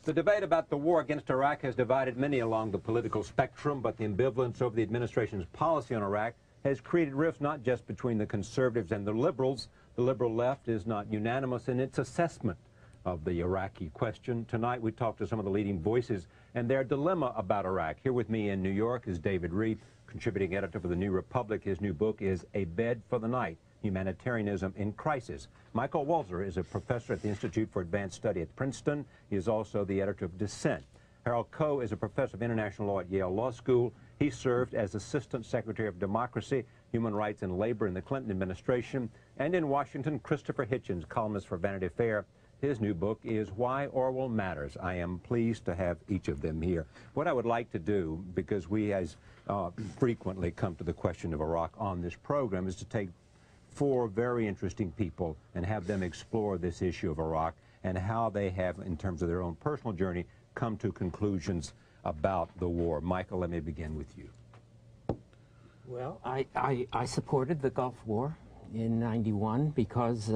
The debate about the war against Iraq has divided many along the political spectrum, but the ambivalence over the administration's policy on Iraq has created rifts not just between the conservatives and the liberals. The liberal left is not unanimous in its assessment of the Iraqi question. Tonight we talk to some of the leading voices and their dilemma about Iraq. Here with me in New York is David Reed, contributing editor for the New Republic. His new book is A Bed for the Night, Humanitarianism in Crisis. Michael Walzer is a professor at the Institute for Advanced Study at Princeton. He is also the editor of Dissent. Harold Koh is a professor of international law at Yale Law School. He served as Assistant Secretary of Democracy, Human Rights and Labor in the Clinton administration. And in Washington, Christopher Hitchens, columnist for Vanity Fair. His new book is Why Orwell Matters. I am pleased to have each of them here. What I would like to do, because we as frequently come to the question of Iraq on this program, is to take four very interesting people and have them explore this issue of Iraq and how they have, in terms of their own personal journey, come to conclusions about the war. Michael, let me begin with you. Well, I supported the Gulf War in '91 because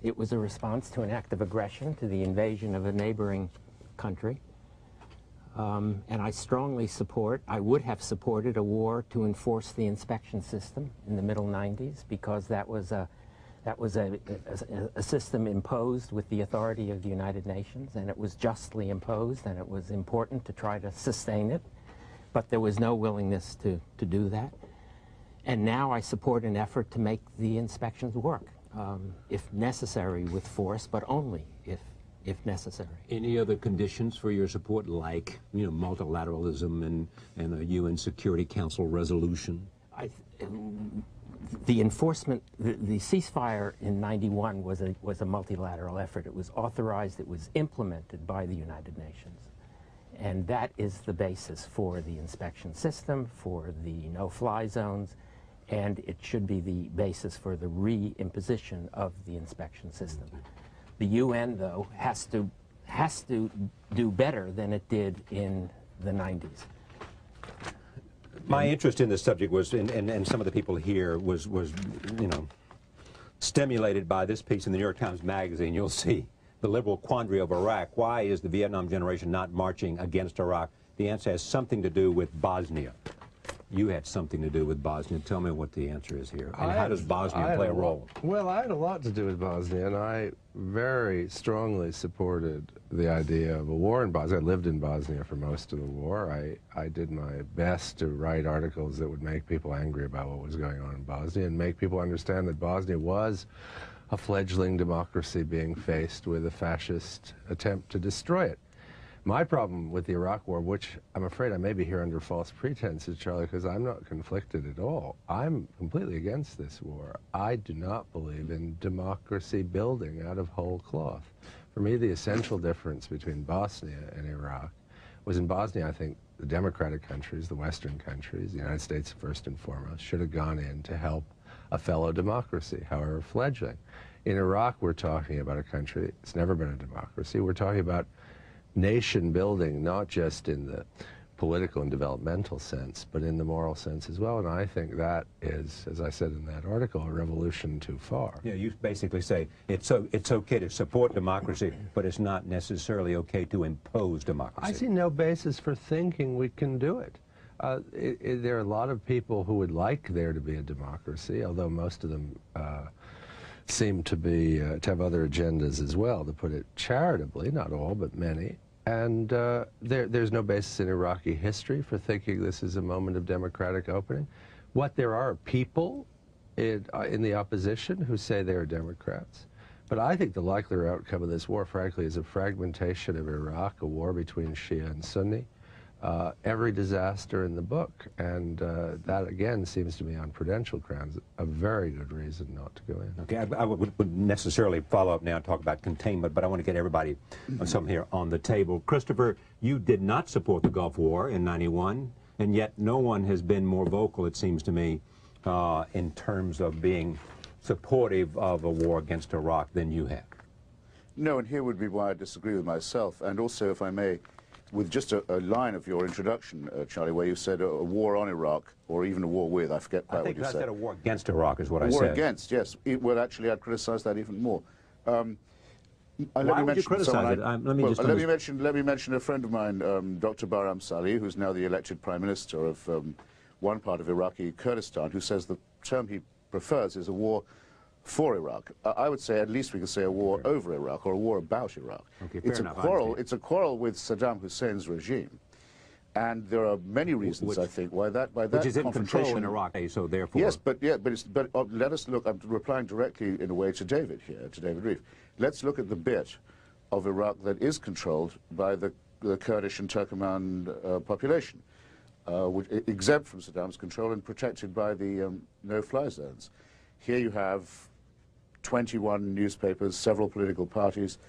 it was a response to an act of aggression, to the invasion of a neighboring country. And I strongly support, I would have supported a war to enforce the inspection system in the middle '90s, because that was a system imposed with the authority of the United Nations, and it was justly imposed, and it was important to try to sustain it, but there was no willingness to do that. And now I support an effort to make the inspections work, if necessary with force, but only if necessary. Any other conditions for your support, like, multilateralism and a UN Security Council resolution? The enforcement, the ceasefire in '91 was a multilateral effort. It was authorized, it was implemented by the United Nations. And that is the basis for the inspection system, for the no-fly zones, and it should be the basis for the re-imposition of the inspection system. The UN, though, has to do better than it did in the '90s. My interest in this subject was, and some of the people here was stimulated by this piece in the New York Times Magazine. You'll see the liberal quandary of Iraq. Why is the Vietnam generation not marching against Iraq? The answer has something to do with Bosnia. You had something to do with Bosnia. Tell me what the answer is here. And how does Bosnia play a role? Well, I had a lot to do with Bosnia, and I very strongly supported the idea of a war in Bosnia. I lived in Bosnia for most of the war. I did my best to write articles that would make people angry about what was going on in Bosnia and make people understand that Bosnia was a fledgling democracy being faced with a fascist attempt to destroy it. My problem with the Iraq War, which I'm afraid I may be here under false pretenses, Charlie, because I'm not conflicted at all. I'm completely against this war. I do not believe in democracy building out of whole cloth. For me, the essential difference between Bosnia and Iraq was in Bosnia, I think, the democratic countries, the Western countries, the United States first and foremost, should have gone in to help a fellow democracy, however fledgling. In Iraq, we're talking about a country that's never been a democracy. We're talking about nation building, not just in the political and developmental sense, but in the moral sense as well. And I think that is, as I said in that article, a revolution too far. Yeah, you basically say it's okay to support democracy, but it's not necessarily okay to impose democracy. I see no basis for thinking we can do it. There are a lot of people who would like there to be a democracy, although most of them seem to have other agendas as well, to put it charitably, not all, but many. And there's no basis in Iraqi history for thinking this is a moment of democratic opening. What there are people in the opposition who say they are Democrats. But I think the likelier outcome of this war, frankly, is a fragmentation of Iraq, a war between Shia and Sunni. Every disaster in the book, and that again seems to me on prudential grounds a very good reason not to go in. Okay, I wouldn't necessarily follow up now and talk about containment, but I want to get everybody some here on the table. Christopher, you did not support the Gulf War in '91, and yet no one has been more vocal, it seems to me, in terms of being supportive of a war against Iraq than you have. No, and here would be why I disagree with myself, and also, if I may, with just a line of your introduction, Charlie, where you said a war on Iraq, or even a war with, I forget quite what you said. I think I said a war against Iraq is what I said. A war against, yes. Well, actually, I'd criticize that even more. Why would you criticize it? Let me mention a friend of mine, Dr. Bahram Salih, who's now the elected Prime Minister of one part of Iraqi Kurdistan, who says the term he prefers is a war for Iraq. I would say at least we could say a war over Iraq or a war about Iraq. Okay, it's a quarrel with Saddam Hussein's regime. And there are many reasons, I think, why that which is in control in Iraq, so therefore. Yes, but let us look. I'm replying directly in a way to David here, to David Reif. Let's look at the bit of Iraq that is controlled by the Kurdish and Turkoman population, which exempt from Saddam's control and protected by the no-fly zones. Here you have 21 newspapers, several political parties,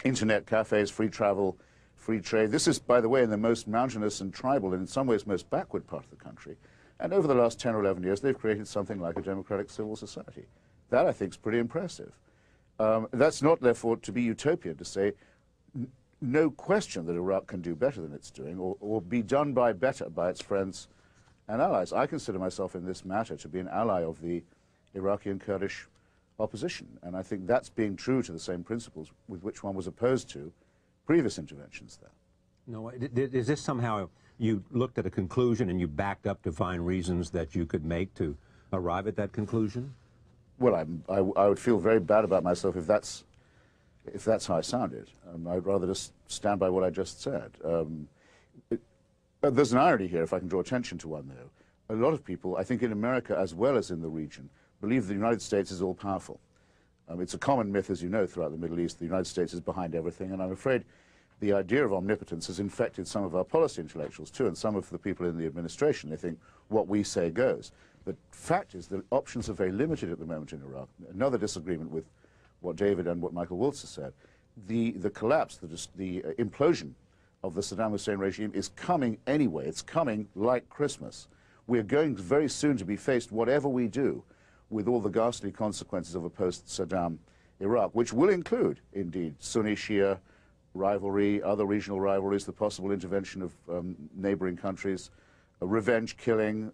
internet cafes, free travel, free trade. This is, by the way, in the most mountainous and tribal and in some ways most backward part of the country. And over the last 10 or 11 years, they've created something like a democratic civil society. That, I think, is pretty impressive. That's not, therefore, to be utopian to say no question that Iraq can do better than it's doing or be done better by its friends and allies. I consider myself in this matter to be an ally of the Iraqi and Kurdish opposition. And I think that's being true to the same principles with which one was opposed to previous interventions there. No, is this somehow you looked at a conclusion and you backed up to find reasons that you could make to arrive at that conclusion? Well, I would feel very bad about myself if that's how I sounded. I'd rather just stand by what I just said. There's an irony here, if I can draw attention to one, though. A lot of people, I think in America as well as in the region, believe the United States is all-powerful. It's a common myth, as you know, throughout the Middle East. The United States is behind everything, and I'm afraid the idea of omnipotence has infected some of our policy intellectuals, too, and some of the people in the administration. They think what we say goes. The fact is that options are very limited at the moment in Iraq. Another disagreement with what David and what Michael Waltz has said. The collapse, the implosion of the Saddam Hussein regime is coming anyway. It's coming like Christmas. We're going very soon to be faced, whatever we do, with all the ghastly consequences of a post-Saddam Iraq, which will include, indeed, Sunni-Shia rivalry, other regional rivalries, the possible intervention of neighboring countries, revenge killing,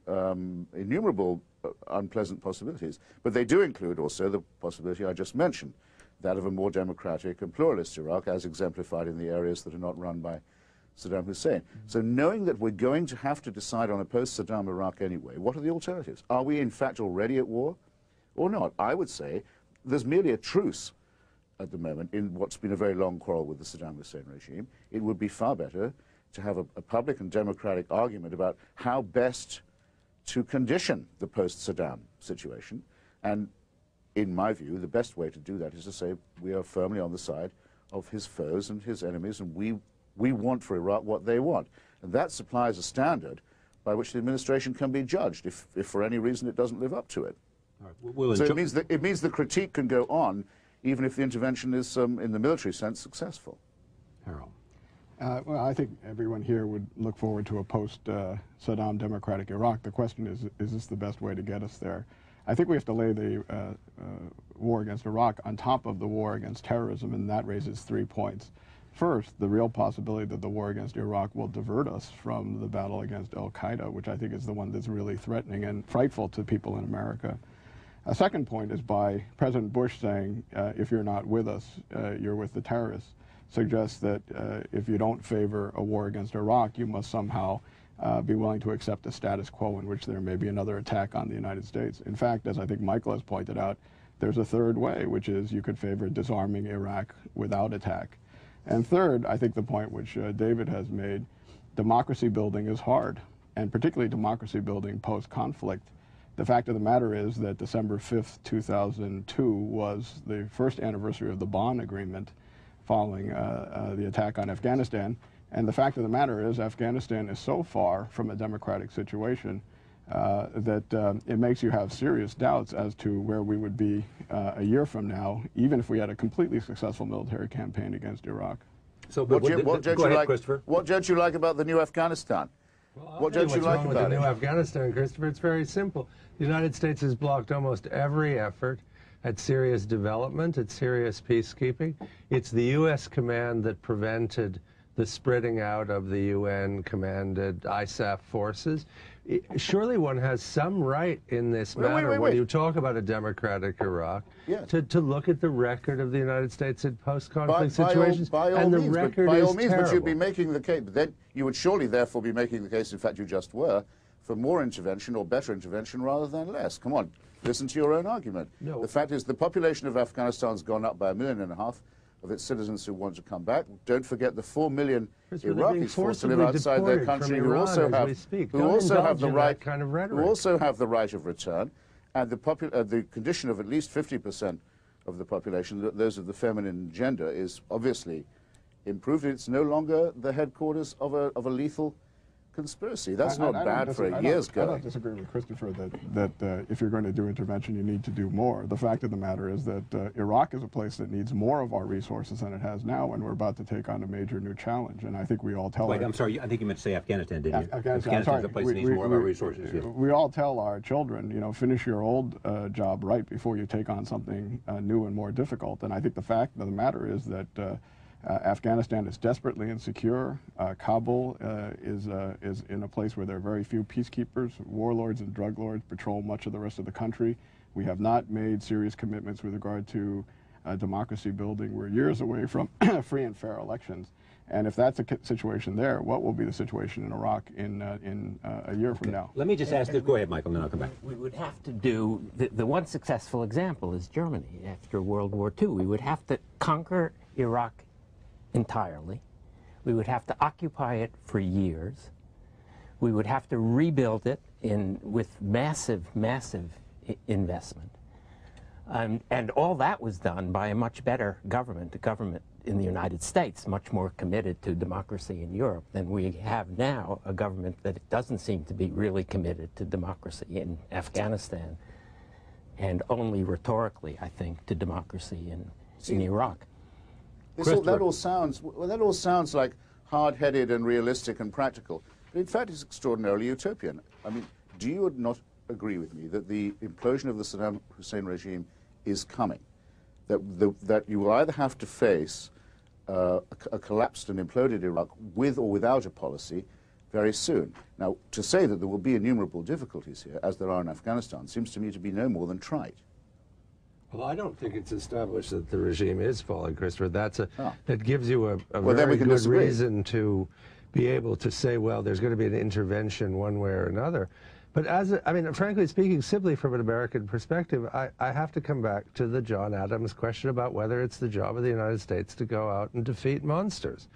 innumerable unpleasant possibilities. But they do include also the possibility I just mentioned, that of a more democratic and pluralist Iraq, as exemplified in the areas that are not run by Saddam Hussein. So knowing that we're going to have to decide on a post-Saddam Iraq anyway, what are the alternatives? Are we in fact already at war or not? I would say there's merely a truce at the moment in what's been a very long quarrel with the Saddam Hussein regime. It would be far better to have a public and democratic argument about how best to condition the post-Saddam situation. And in my view, the best way to do that is to say we are firmly on the side of his foes and his enemies, and we want for Iraq what they want. And that supplies a standard by which the administration can be judged if for any reason it doesn't live up to it. Right. So it means the critique can go on even if the intervention is, in the military sense, successful. Harold. Well, I think everyone here would look forward to a post-Saddam democratic Iraq. The question is this the best way to get us there? I think we have to lay the war against Iraq on top of the war against terrorism, and that raises 3 points. First, the real possibility that the war against Iraq will divert us from the battle against al-Qaeda, which I think is the one that's really threatening and frightful to people in America. A second point is by President Bush saying, if you're not with us, you're with the terrorists, suggests that if you don't favor a war against Iraq, you must somehow be willing to accept a status quo in which there may be another attack on the United States. In fact, as I think Michael has pointed out, there's a third way, which is you could favor disarming Iraq without attack. And third, I think the point which David has made, democracy building is hard, and particularly democracy building post-conflict. The fact of the matter is that December 5th, 2002 was the first anniversary of the Bonn Agreement following the attack on Afghanistan. And the fact of the matter is Afghanistan is so far from a democratic situation that it makes you have serious doubts as to where we would be a year from now, even if we had a completely successful military campaign against Iraq. So, what don't you like about the new Afghanistan? Well, what don't you like about the new Afghanistan, Christopher? It's very simple. The United States has blocked almost every effort at serious development, at serious peacekeeping. It's the U.S. command that prevented the spreading out of the UN-commanded ISAF forces. Surely one has some right in this matter, when you talk about a democratic Iraq, yes, to look at the record of the United States in post-conflict situations. By all means, but you'd be making the case, then you would surely therefore be making the case, in fact you just were, for more intervention or better intervention rather than less. Come on, listen to your own argument. No. The fact is the population of Afghanistan's gone up by 1.5 million of its citizens who want to come back. Don't forget the 4 million Iraqis forced to live outside their country who also have the right of return, and the condition of at least 50% of the population, those of the feminine gender, is obviously improved. It's no longer the headquarters of a lethal conspiracy. That's not bad for a year's going. I don't disagree with Christopher that if you're going to do intervention, you need to do more. The fact of the matter is that Iraq is a place that needs more of our resources than it has now, and we're about to take on a major new challenge. And I think we all tell. Wait, I'm sorry. I think you meant to say Afghanistan, didn't you? Afghanistan is a place that needs more of our resources. Yeah. We all tell our children, you know, finish your old job right before you take on something new and more difficult. And I think the fact of the matter is that Afghanistan is desperately insecure. Kabul is in a place where there are very few peacekeepers. Warlords and drug lords patrol much of the rest of the country. We have not made serious commitments with regard to democracy building. We're years away from free and fair elections. And if that's the situation there, what will be the situation in Iraq in a year from now? Let me just ask this. Go ahead, Michael, and then I'll come back. We would have to do, the one successful example is Germany after World War II. We would have to conquer Iraq entirely. We would have to occupy it for years. We would have to rebuild it with massive, massive investment. And all that was done by a much better government, a government in the United States, much more committed to democracy in Europe than we have now, a government that doesn't seem to be really committed to democracy in Afghanistan, and only rhetorically, I think, to democracy in Iraq. That all sounds like hard-headed and realistic and practical, but in fact it's extraordinarily utopian. I mean, do you not agree with me that the implosion of the Saddam Hussein regime is coming? That you will either have to face a collapsed and imploded Iraq with or without a policy very soon. Now, to say that there will be innumerable difficulties here, as there are in Afghanistan, seems to me to be no more than trite. Well, I don't think it's established that the regime is falling, Christopher. That gives you a very good reason to be able to say, well, there's going to be an intervention one way or another. But I mean, frankly speaking, simply from an American perspective, I have to come back to the John Adams question about whether it's the job of the United States to go out and defeat monsters.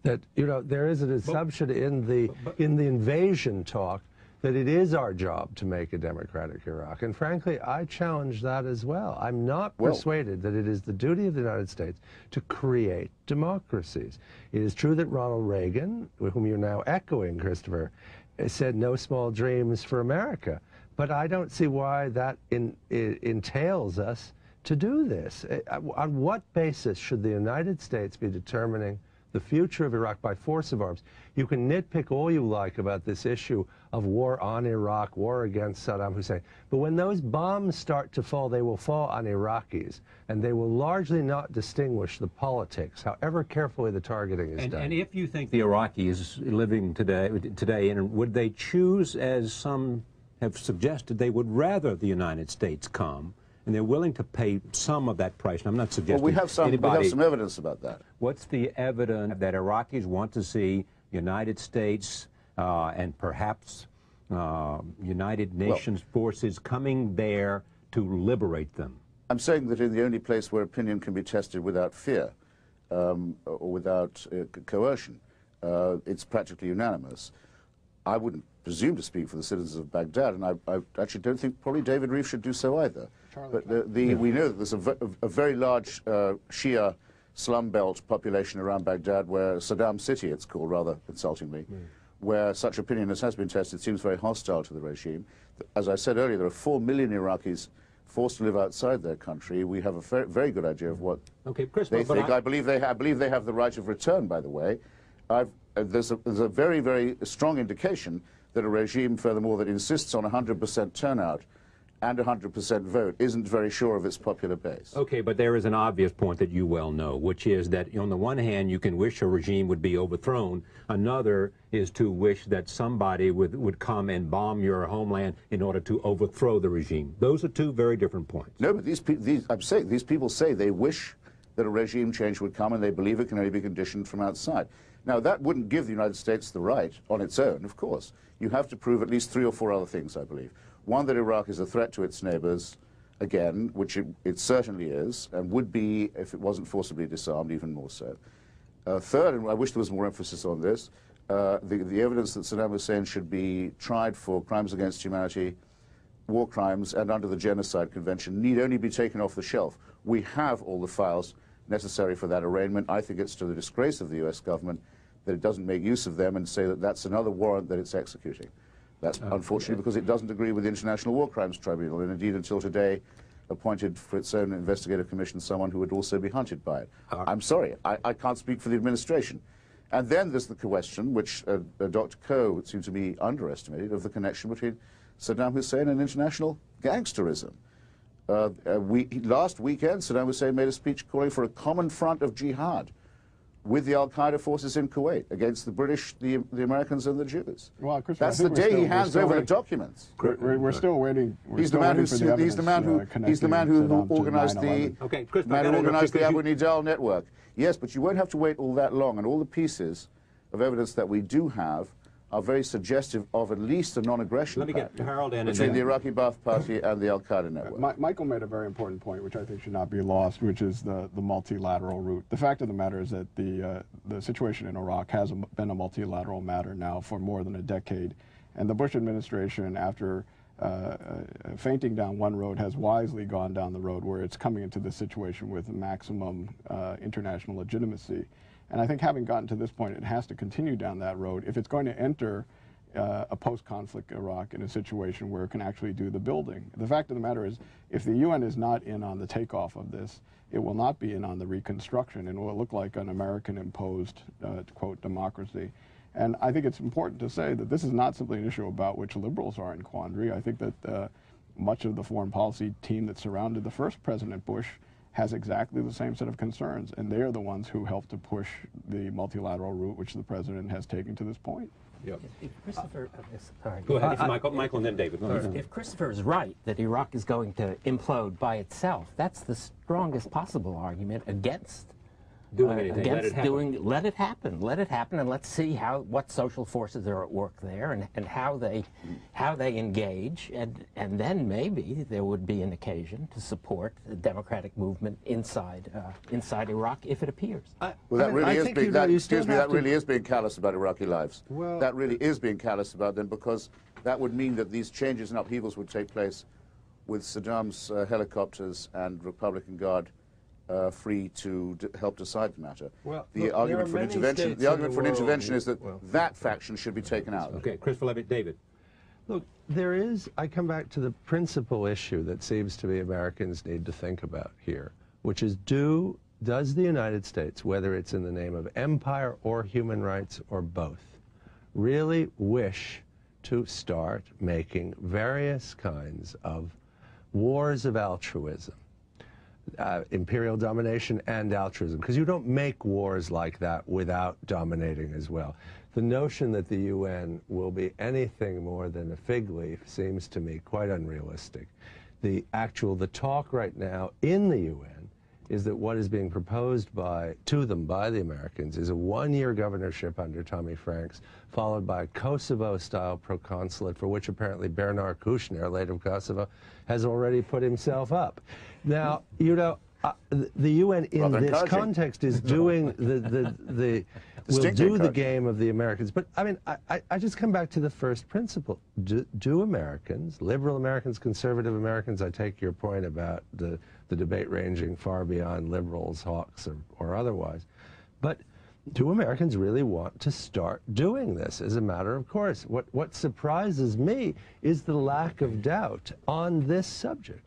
That, you know, there is an assumption in the invasion talk that it is our job to make a democratic Iraq. And frankly, I challenge that as well. I'm not persuaded that it is the duty of the United States to create democracies. It is true that Ronald Reagan, whom you're now echoing, Christopher, said no small dreams for America. But I don't see why that entails us to do this. On what basis should the United States be determining the future of Iraq by force of arms? You can nitpick all you like about this issue of war on Iraq, war against Saddam Hussein, but when those bombs start to fall, they will fall on Iraqis, and they will largely not distinguish the politics, however carefully the targeting is done. And if you think the Iraqis living today, and would they choose, as some have suggested, they would rather the United States come, and they're willing to pay some of that price? And I'm not suggesting we have some evidence about that. What's the evidence that Iraqis want to see United States and perhaps United Nations forces coming there to liberate them? I'm saying that in the only place where opinion can be tested without fear or without coercion, it's practically unanimous. I wouldn't presume to speak for the citizens of Baghdad, and I actually don't think probably David Reif should do so either. But we know that there's a very large Shia slum belt population around Baghdad, where Saddam City, it's called rather insultingly, where such opinion as has been tested seems very hostile to the regime. As I said earlier, there are 4 million Iraqis forced to live outside their country. We have a very good idea of what they think. I believe they have the right of return, by the way. There's a very, very strong indication that a regime, furthermore, that insists on 100% turnout and 100% vote isn't very sure of its popular base. Okay, but there is an obvious point that you well know, which is that on the one hand, you can wish a regime would be overthrown. Another is to wish that somebody would come and bomb your homeland in order to overthrow the regime. Those are two very different points. No, but these people say they wish that a regime change would come, and they believe it can only be conditioned from outside. Now, that wouldn't give the United States the right on its own, of course. You have to prove at least 3 or 4 other things, I believe. One, that Iraq is a threat to its neighbors, again, which it certainly is, and would be if it wasn't forcibly disarmed, even more so. Third, and I wish there was more emphasis on this, the evidence that Saddam Hussein should be tried for crimes against humanity, war crimes, and under the Genocide Convention need only be taken off the shelf. We have all the files necessary for that arraignment. I think it's to the disgrace of the U.S. government that it doesn't make use of them and say that that's another warrant that it's executing. That's unfortunately because it doesn't agree with the International War Crimes Tribunal, and indeed until today appointed for its own investigative commission someone who would also be hunted by it. I'm sorry, I can't speak for the administration. And then there's the question, which Dr. Coe seemed to be underestimated, of the connection between Saddam Hussein and international gangsterism. Last weekend, Saddam Hussein made a speech calling for a common front of jihad with the al-Qaeda forces in Kuwait against the British, the Americans, and the Jews. Well, that's the day he hands over the documents. We're still waiting. He's the man who organized the Abu Nidal network. Yes, but you won't have to wait all that long, and all the pieces of evidence that we do have are very suggestive of at least a non-aggression pact between the Iraqi Ba'ath Party and the al-Qaeda network. Michael made a very important point, which I think should not be lost, which is the multilateral route. The fact of the matter is that the situation in Iraq has been a multilateral matter now for more than a decade, and the Bush administration, after fainting down one road, has wisely gone down the road where it's coming into this situation with maximum international legitimacy. And I think having gotten to this point, it has to continue down that road if it's going to enter a post-conflict Iraq in a situation where it can actually do the building. The fact of the matter is, if the UN is not in on the takeoff of this, it will not be in on the reconstruction, and it will look like an American-imposed, quote, democracy. And I think it's important to say that this is not simply an issue about which liberals are in quandary. I think that much of the foreign policy team that surrounded the first President Bush has exactly the same set of concerns, and they are the ones who helped to push the multilateral route which the President has taken to this point. Yep. If Christopher, sorry. Go ahead, Michael, and then David. If Christopher is right that Iraq is going to implode by itself, that's the strongest possible argument against doing anything. Let it happen, and let's see what social forces are at work there, and how they engage, and then maybe there would be an occasion to support the democratic movement inside Iraq if it appears. Well, that really is being callous about Iraqi lives. Well, that really is being callous about them, because that would mean that these changes and upheavals would take place with Saddam's helicopters and Republican Guard free to help decide the matter. Well, the argument for an intervention is that that faction should be taken out. Okay, Christopher Levitt, David. Look, I come back to the principal issue that seems to be Americans need to think about here, which is does the United States, whether it's in the name of empire or human rights or both, really wish to start making various kinds of wars of altruism? Imperial domination and altruism, because you don't make wars like that without dominating as well. The notion that the UN will be anything more than a fig leaf seems to me quite unrealistic. The talk right now in the UN is that what is being proposed to them by the Americans is a one-year governorship under Tommy Franks, followed by a Kosovo-style proconsulate, for which apparently Bernard Kouchner, late of Kosovo, has already put himself up. Now, the UN in this context is doing will do the game of the Americans. But I mean, I just come back to the first principle. Do Americans, liberal Americans, conservative Americans, I take your point about the debate ranging far beyond liberals, hawks, or otherwise, but do Americans really want to start doing this as a matter of course? What surprises me is the lack of doubt on this subject.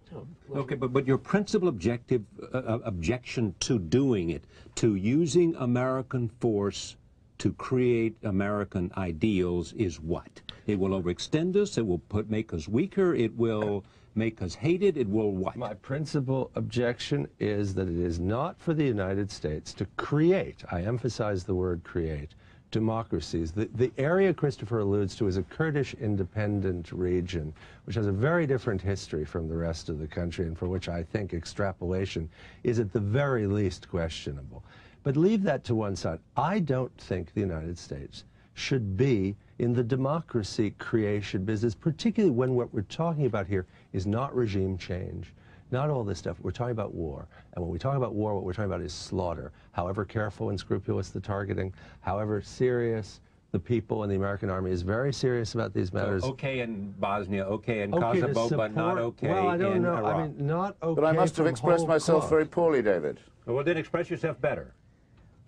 Okay, but your principal objection to doing it, to using American force to create American ideals, is what? It will overextend us. It will make us weaker. It will make us hated. It will what? My principal objection is that it is not for the United States to create, I emphasize the word create, democracies. The area Christopher alludes to is a Kurdish independent region, which has a very different history from the rest of the country, and for which I think extrapolation is at the very least questionable. But leave that to one side. I don't think the United States should be in the democracy creation business, particularly when what we're talking about here is not regime change, not all this stuff. We're talking about war. And when we talk about war, what we're talking about is slaughter. However careful and scrupulous the targeting, however serious the people in the American army is very serious about these matters. So okay in Bosnia, okay in Kosovo, but not okay well, I don't in know. Iraq. I mean, not okay. But I must have from expressed whole myself cloth. very poorly, David. Well, then express yourself better.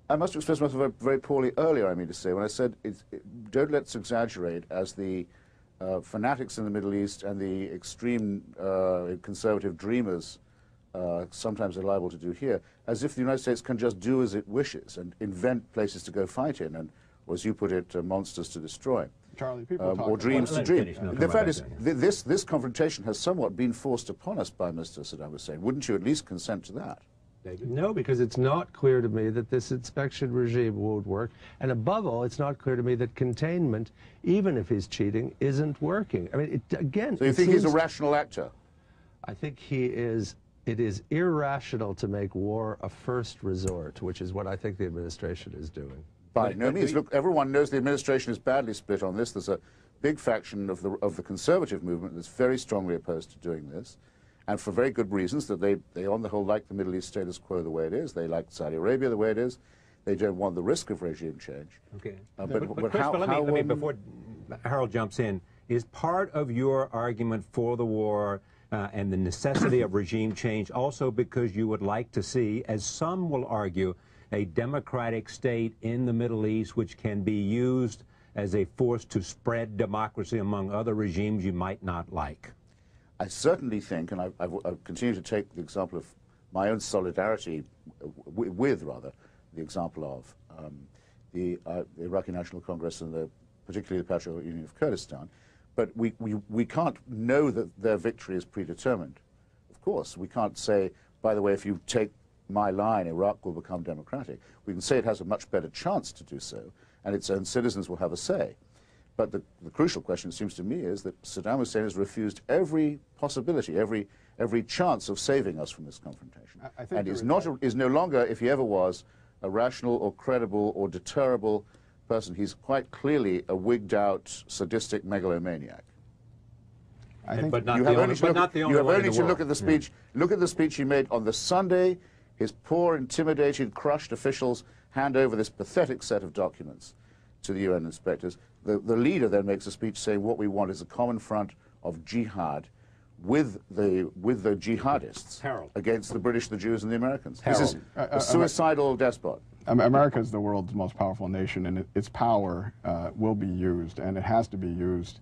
I must have expressed myself very, very poorly earlier, I mean to say, when I said, don't let's exaggerate as the fanatics in the Middle East and the extreme conservative dreamers sometimes are liable to do here, as if the United States can just do as it wishes and invent places to go fight in and, or as you put it, monsters to destroy. Charlie, people talk or dreams to dream. The fact is, that. this confrontation has somewhat been forced upon us by Mr. Saddam Hussein. Wouldn't you at least consent to that? David? No, because it's not clear to me that this inspection regime won't work. And above all, it's not clear to me that containment, even if he's cheating, isn't working. I mean, again... So you think he's a rational actor? I think he is... It is irrational to make war a first resort, which is what I think the administration is doing. By no means. Look, everyone knows the administration is badly split on this. There's a big faction of the conservative movement that's very strongly opposed to doing this, and for very good reasons, that they on the whole like the Middle East status quo the way it is. They like Saudi Arabia the way it is. They don't want the risk of regime change. Okay. But Christopher, let me, before Harold jumps in, is part of your argument for the war and the necessity of regime change also because you would like to see, as some will argue, a democratic state in the Middle East which can be used as a force to spread democracy among other regimes you might not like? I certainly think, and I've continued to take the example of my own solidarity with the example of the Iraqi National Congress and particularly the Patriotic Union of Kurdistan. But we can't know that their victory is predetermined. Of course, we can't say, by the way, if you take my line, Iraq will become democratic. We can say it has a much better chance to do so, and its own citizens will have a say. But the crucial question, it seems to me, is that Saddam Hussein has refused every possibility, every chance of saving us from this confrontation. And is no longer, if he ever was, a rational or credible or deterrable person. He's quite clearly a wigged-out, sadistic megalomaniac. I think but not You the have only, only but not the only one in the world. look at the speech. Yeah. Look at the speech he made on the Sunday. His poor, intimidated, crushed officials hand over this pathetic set of documents to the UN inspectors. The leader then makes a speech saying what we want is a common front of jihad with the jihadists Harold. against the British, the Jews, and the Americans. Harold. This is a suicidal despot. America is the world's most powerful nation, and its power will be used, and it has to be used.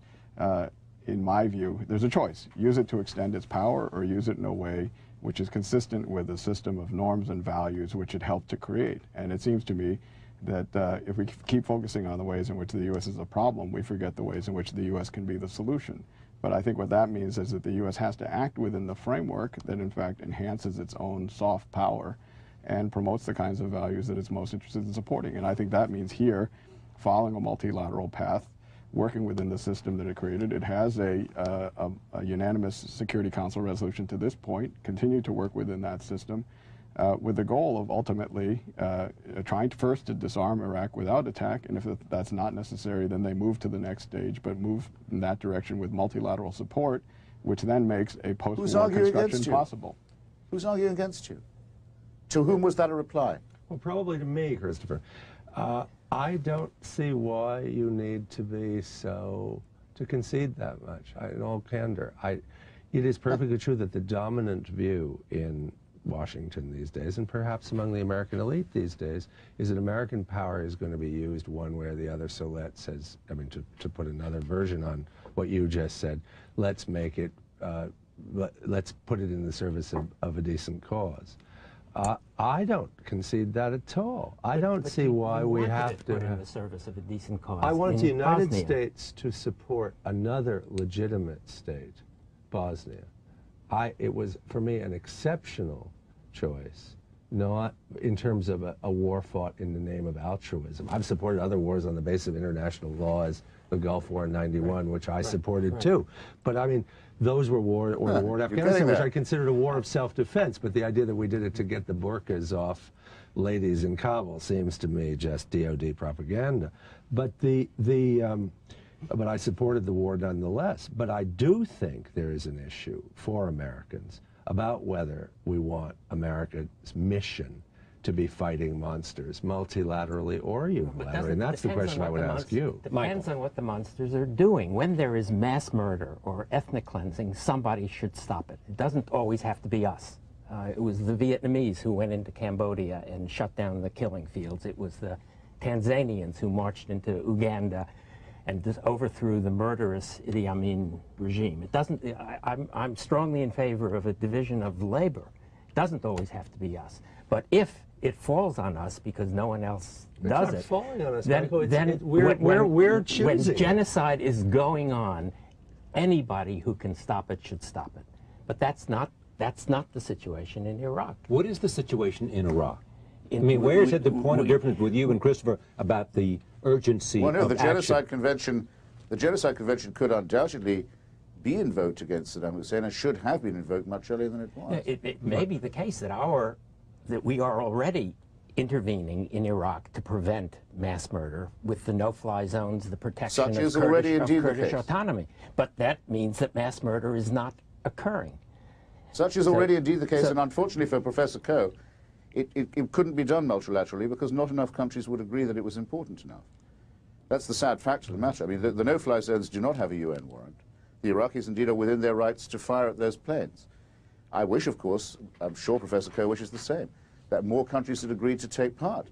In my view, there's a choice. Use it to extend its power, or use it in a way which is consistent with a system of norms and values which it helped to create. And it seems to me that if we keep focusing on the ways in which the U.S. is a problem, we forget the ways in which the U.S. can be the solution. But I think what that means is that the U.S. has to act within the framework that, in fact, enhances its own soft power and promotes the kinds of values that it's most interested in supporting. And I think that means here, following a multilateral path, working within the system that it created. It has a unanimous Security Council resolution to this point, continue to work within that system with the goal of ultimately trying to first to disarm Iraq without attack, and if that's not necessary, then they move to the next stage, but move in that direction with multilateral support, which then makes a post-war construction possible. Who's arguing against you? To whom was that a reply? Well, probably to me, Christopher. I don't see why you need to be to concede that much, in all candor. It is perfectly true that the dominant view in Washington these days, and perhaps among the American elite these days, is that American power is going to be used one way or the other. So let's, to put another version on what you just said, let's make it, let's put it in the service of a decent cause. I don't concede that at all. I don't see why we have to put in the service of a decent cause. I want the United Bosnia. States to support another legitimate state, Bosnia. It was, for me, an exceptional choice, not in terms of a war fought in the name of altruism. I've supported other wars on the basis of international law, as the Gulf War in '91, which I supported too. But I mean, those were war, or the war in Afghanistan, which I considered a war of self-defense. But the idea that we did it to get the burqas off ladies in Kabul seems to me just DOD propaganda. But but I supported the war nonetheless. But I do think there is an issue for Americans about whether we want America's mission to be fighting monsters multilaterally or unilaterally. And that's the question I would ask you. Depends on what the monsters are doing. When there is mass murder or ethnic cleansing, somebody should stop it. It doesn't always have to be us. It was the Vietnamese who went into Cambodia and shut down the killing fields. It was the Tanzanians who marched into Uganda and just overthrew the murderous Idi Amin regime. It doesn't, I'm strongly in favor of a division of labor. It doesn't always have to be us. But if it falls on us because no one else does it, falling on us, then, Michael. we're choosing. When genocide is going on, anybody who can stop it should stop it. But that's not the situation in Iraq. What is the situation in Iraq? I mean, where is it the point of difference with you and Christopher about the urgency well, no, of the genocide action? the genocide convention could undoubtedly be invoked against Saddam Hussein and should have been invoked much earlier than it was. It may be the case that we are already intervening in Iraq to prevent mass murder with the no-fly zones, the protection Such of is already indeed the Kurdish case. autonomy. But that means that mass murder is not occurring. Such is already indeed the case, and unfortunately for Professor Coe, it couldn't be done multilaterally because not enough countries would agree that it was important enough. That's the sad fact of the matter. I mean, the no-fly zones do not have a UN warrant. The Iraqis indeed are within their rights to fire at those planes. I wish, of course, I'm sure Professor Coe wishes the same, that more countries had agreed to take part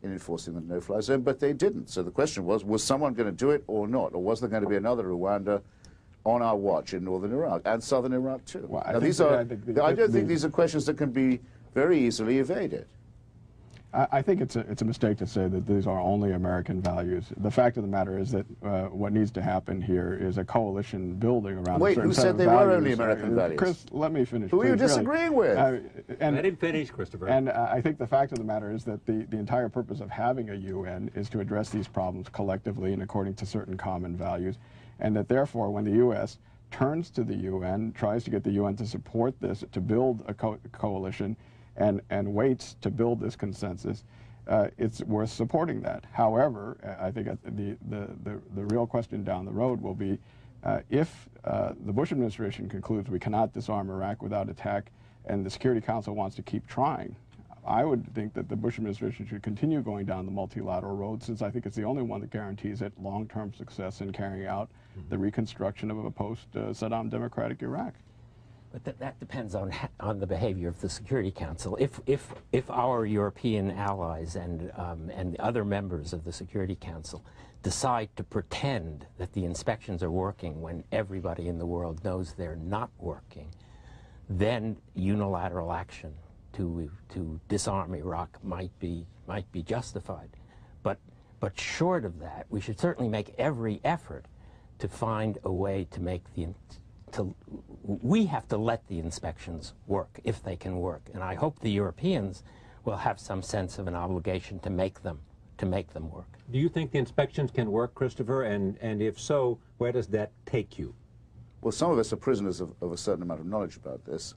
in enforcing the no-fly zone, but they didn't. So the question was someone going to do it or not? Or was there going to be another Rwanda on our watch in northern Iraq and southern Iraq too? Well, now, I don't think these are questions that can be very easily evaded. I think it's a mistake to say that these are only American values. The fact of the matter is that what needs to happen here is a coalition building around a certain set of values. Wait, who said they were only American values? Chris, let me finish. Who are you disagreeing with? Let him finish, Christopher. And I think the fact of the matter is that the entire purpose of having a UN is to address these problems collectively and according to certain common values, and that therefore when the U.S. turns to the UN, tries to get the UN to support this, to build a coalition, and waits to build this consensus, it's worth supporting that. However, I think the real question down the road will be if the Bush administration concludes we cannot disarm Iraq without attack and the Security Council wants to keep trying, I would think that the Bush administration should continue going down the multilateral road, since I think it's the only one that guarantees it long-term success in carrying out the reconstruction of a post-Saddam democratic Iraq. But that depends on the behavior of the Security Council. If our European allies and other members of the Security Council decide to pretend that the inspections are working when everybody in the world knows they're not working, then unilateral action to disarm Iraq might be justified. But short of that, we should certainly make every effort to find a way to make we have to let the inspections work if they can work, and I hope the Europeans will have some sense of an obligation to make them work. Do you think the inspections can work, Christopher? And if so, where does that take you? Well, some of us are prisoners of a certain amount of knowledge about this.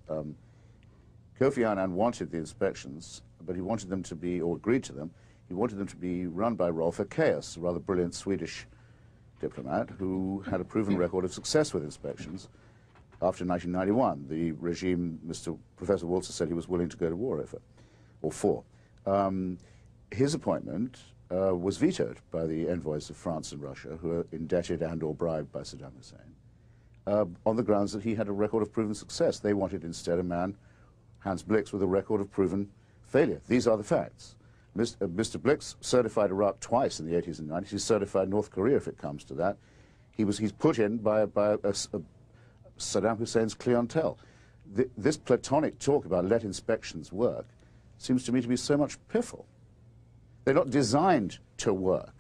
Kofi Annan wanted the inspections, but he wanted them to be, or agreed to them, he wanted them to be run by Rolf Ekéus, a rather brilliant Swedish diplomat who had a proven record of success with inspections. After 1991, the regime, Professor Walzer said he was willing to go to war for. His appointment was vetoed by the envoys of France and Russia, who are indebted and or bribed by Saddam Hussein, on the grounds that he had a record of proven success. They wanted instead a man, Hans Blix, with a record of proven failure. These are the facts. Mr. Blix certified Iraq twice in the 80s and 90s. He's certified North Korea if it comes to that. He's put in by Saddam Hussein's clientele. This platonic talk about let inspections work seems to me to be so much piffle. They're not designed to work.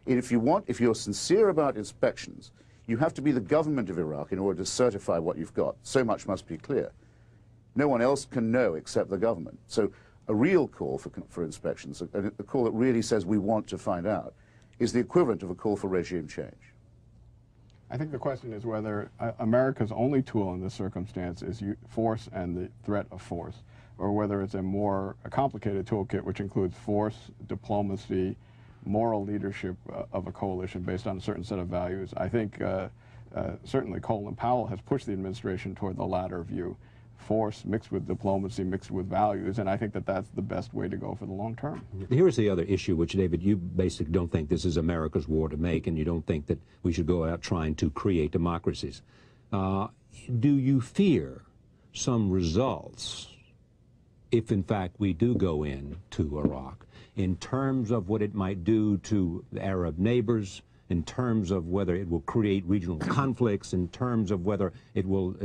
If you're sincere about inspections, you have to be the government of Iraq in order to certify what you've got. So much must be clear. No one else can know except the government. So a real call for inspections, a call that really says we want to find out, is the equivalent of a call for regime change. I think the question is whether America's only tool in this circumstance is force and the threat of force, or whether it's a complicated toolkit which includes force, diplomacy, moral leadership of a coalition based on a certain set of values. I think certainly Colin Powell has pushed the administration toward the latter view, force mixed with diplomacy, mixed with values, and I think that that's the best way to go for the long term. Here's the other issue, which, David, you basically don't think this is America's war to make, and you don't think that we should go out trying to create democracies. Do you fear some results if, in fact, we do go into Iraq, in terms of what it might do to the Arab neighbors, in terms of whether it will create regional conflicts, in terms of whether it will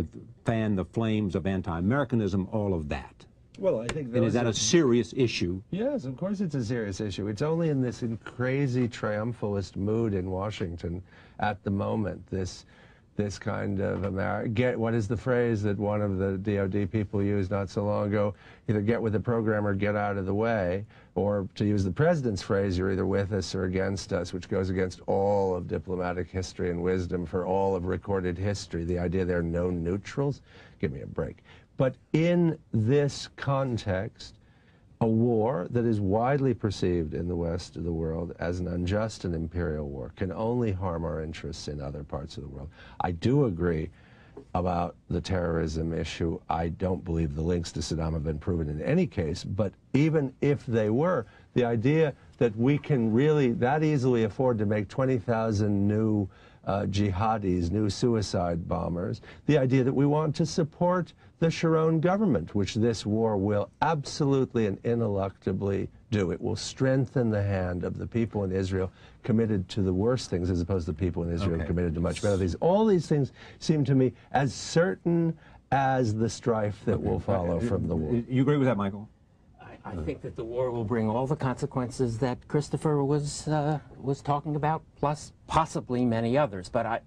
fan the flames of anti-Americanism, all of that? Well, I think and is that a serious issue? Yes, of course it's a serious issue. It's only in this crazy triumphalist mood in Washington at the moment, this kind of what is the phrase that one of the DOD people used not so long ago? Either get with the program or get out of the way. Or to use the president's phrase, you're either with us or against us, which goes against all of diplomatic history and wisdom for all of recorded history. The idea there are no neutrals. Give me a break. But in this context, a war that is widely perceived in the West of the world as an unjust and imperial war can only harm our interests in other parts of the world. I do agree about the terrorism issue. I don't believe the links to Saddam have been proven in any case, but even if they were, the idea that we can really that easily afford to make 20,000 new jihadis, new suicide bombers, the idea that we want to support the Sharon government, which this war will absolutely and ineluctably do. It will strengthen the hand of the people in Israel committed to the worst things as opposed to the people in Israel committed to much better things. All these things seem to me as certain as the strife that will follow from the war. You agree with that, Michael? I think that the war will bring all the consequences that Christopher was talking about, plus possibly many others. But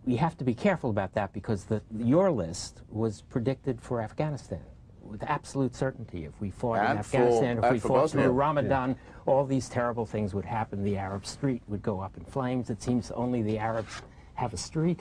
we have to be careful about that because your list was predicted for Afghanistan with absolute certainty. If we fought in Afghanistan, if we fought through Ramadan, all these terrible things would happen. The Arab street would go up in flames. It seems only the Arabs have a street.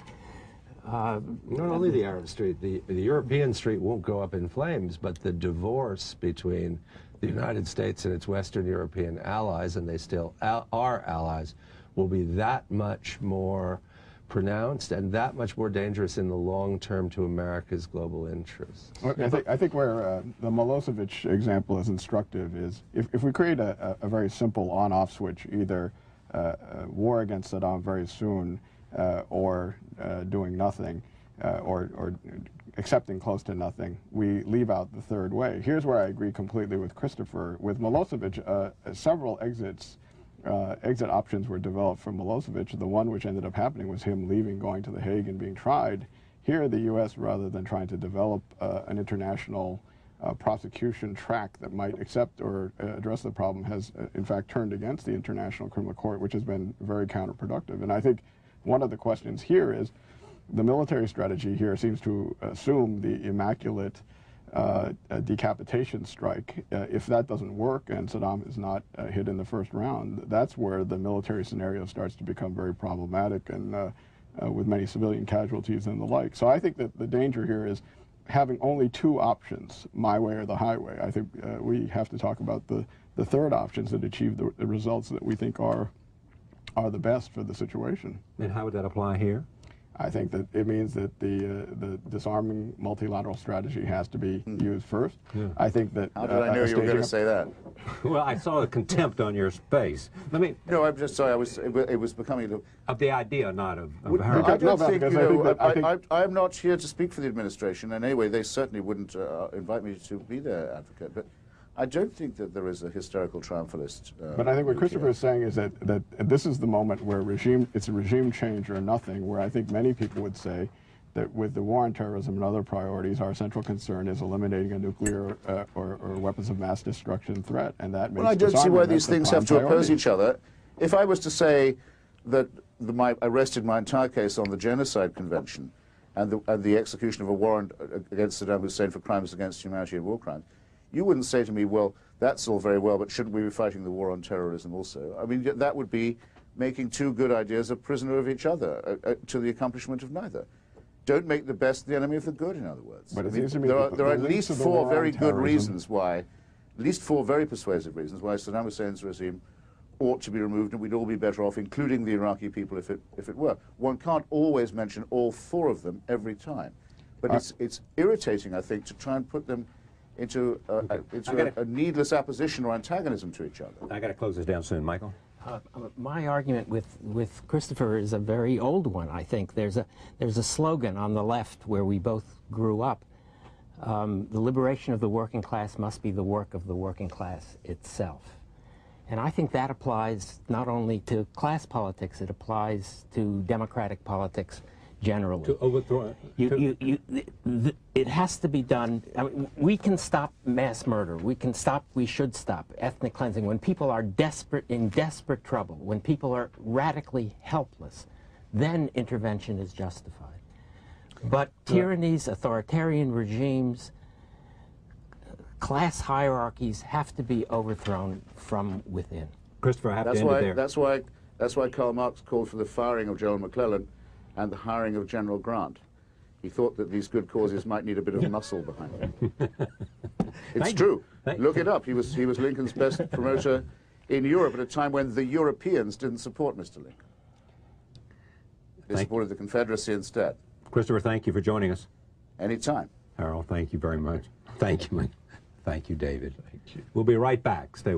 Not only the Arab street, the European street won't go up in flames, but the divorce between the United States and its Western European allies, and they still are allies, will be that much more pronounced and that much more dangerous in the long term to America's global interests. Well, I think where the Milosevic example is instructive is if we create a very simple on-off switch, either war against Saddam very soon or doing nothing or accepting close to nothing, we leave out the third way. Here's where I agree completely with Christopher. With Milosevic, several exit options were developed for Milosevic. The one which ended up happening was him leaving, going to The Hague, and being tried. Here, the U.S., rather than trying to develop an international prosecution track that might accept or address the problem, has in fact turned against the International Criminal Court, which has been very counterproductive. And I think one of the questions here is the military strategy here seems to assume the immaculate decapitation strike. If that doesn't work and Saddam is not hit in the first round, that's where the military scenario starts to become very problematic and with many civilian casualties and the like. So I think that the danger here is having only two options, my way or the highway. I think we have to talk about the third options that achieve the results that we think are the best for the situation. And how would that apply here? I think that it means that the disarming multilateral strategy has to be used first. Yeah. I think that... How did I know you were going to say that? Well, I saw the contempt on your face. Let me... No, I'm just sorry. It was becoming... Of the idea, not of her. I don't think, you know, I'm not here to speak for the administration, and anyway, they certainly wouldn't invite me to be their advocate, but I don't think that there is a hysterical triumphalist. But I think what Christopher is saying is that this is the moment where it's a regime change or nothing, where I think many people would say that with the war on terrorism and other priorities, our central concern is eliminating a nuclear or weapons of mass destruction threat, and that makes well, I don't see why these things have to oppose each other. If I was to say that I rested my entire case on the Genocide Convention and the execution of a warrant against Saddam Hussein for crimes against humanity and war crimes, you wouldn't say to me, well, that's all very well, but shouldn't we be fighting the war on terrorism also? I mean, that would be making two good ideas a prisoner of each other to the accomplishment of neither. Don't make the best the enemy of the good, in other words. But I mean, there are at least four very good reasons why, at least four very persuasive reasons why Saddam Hussein's regime ought to be removed, and we'd all be better off, including the Iraqi people, if it were. One can't always mention all four of them every time, but it's irritating, I think, to try and put them into a needless opposition or antagonism to each other. I got to close this down soon, Michael. My argument with Christopher is a very old one, I think. There's a slogan on the left where we both grew up. The liberation of the working class must be the work of the working class itself. And I think that applies not only to class politics, it applies to democratic politics generally. To overthrow it. It has to be done. I mean, we can stop mass murder. We should stop ethnic cleansing. When people are in desperate trouble, when people are radically helpless, then intervention is justified. But tyrannies, authoritarian regimes, class hierarchies have to be overthrown from within. Christopher, I have to end it there. That's why Karl Marx called for the firing of General McClellan and the hiring of General Grant. He thought that these good causes might need a bit of muscle behind them. It's true. Look it up. He was Lincoln's best promoter in Europe at a time when the Europeans didn't support Mr. Lincoln. They supported the Confederacy instead. Christopher, thank you for joining us. Anytime. Harold, thank you very much. Thank you, Mike. Thank you, David. Thank you. We'll be right back. Stay with us.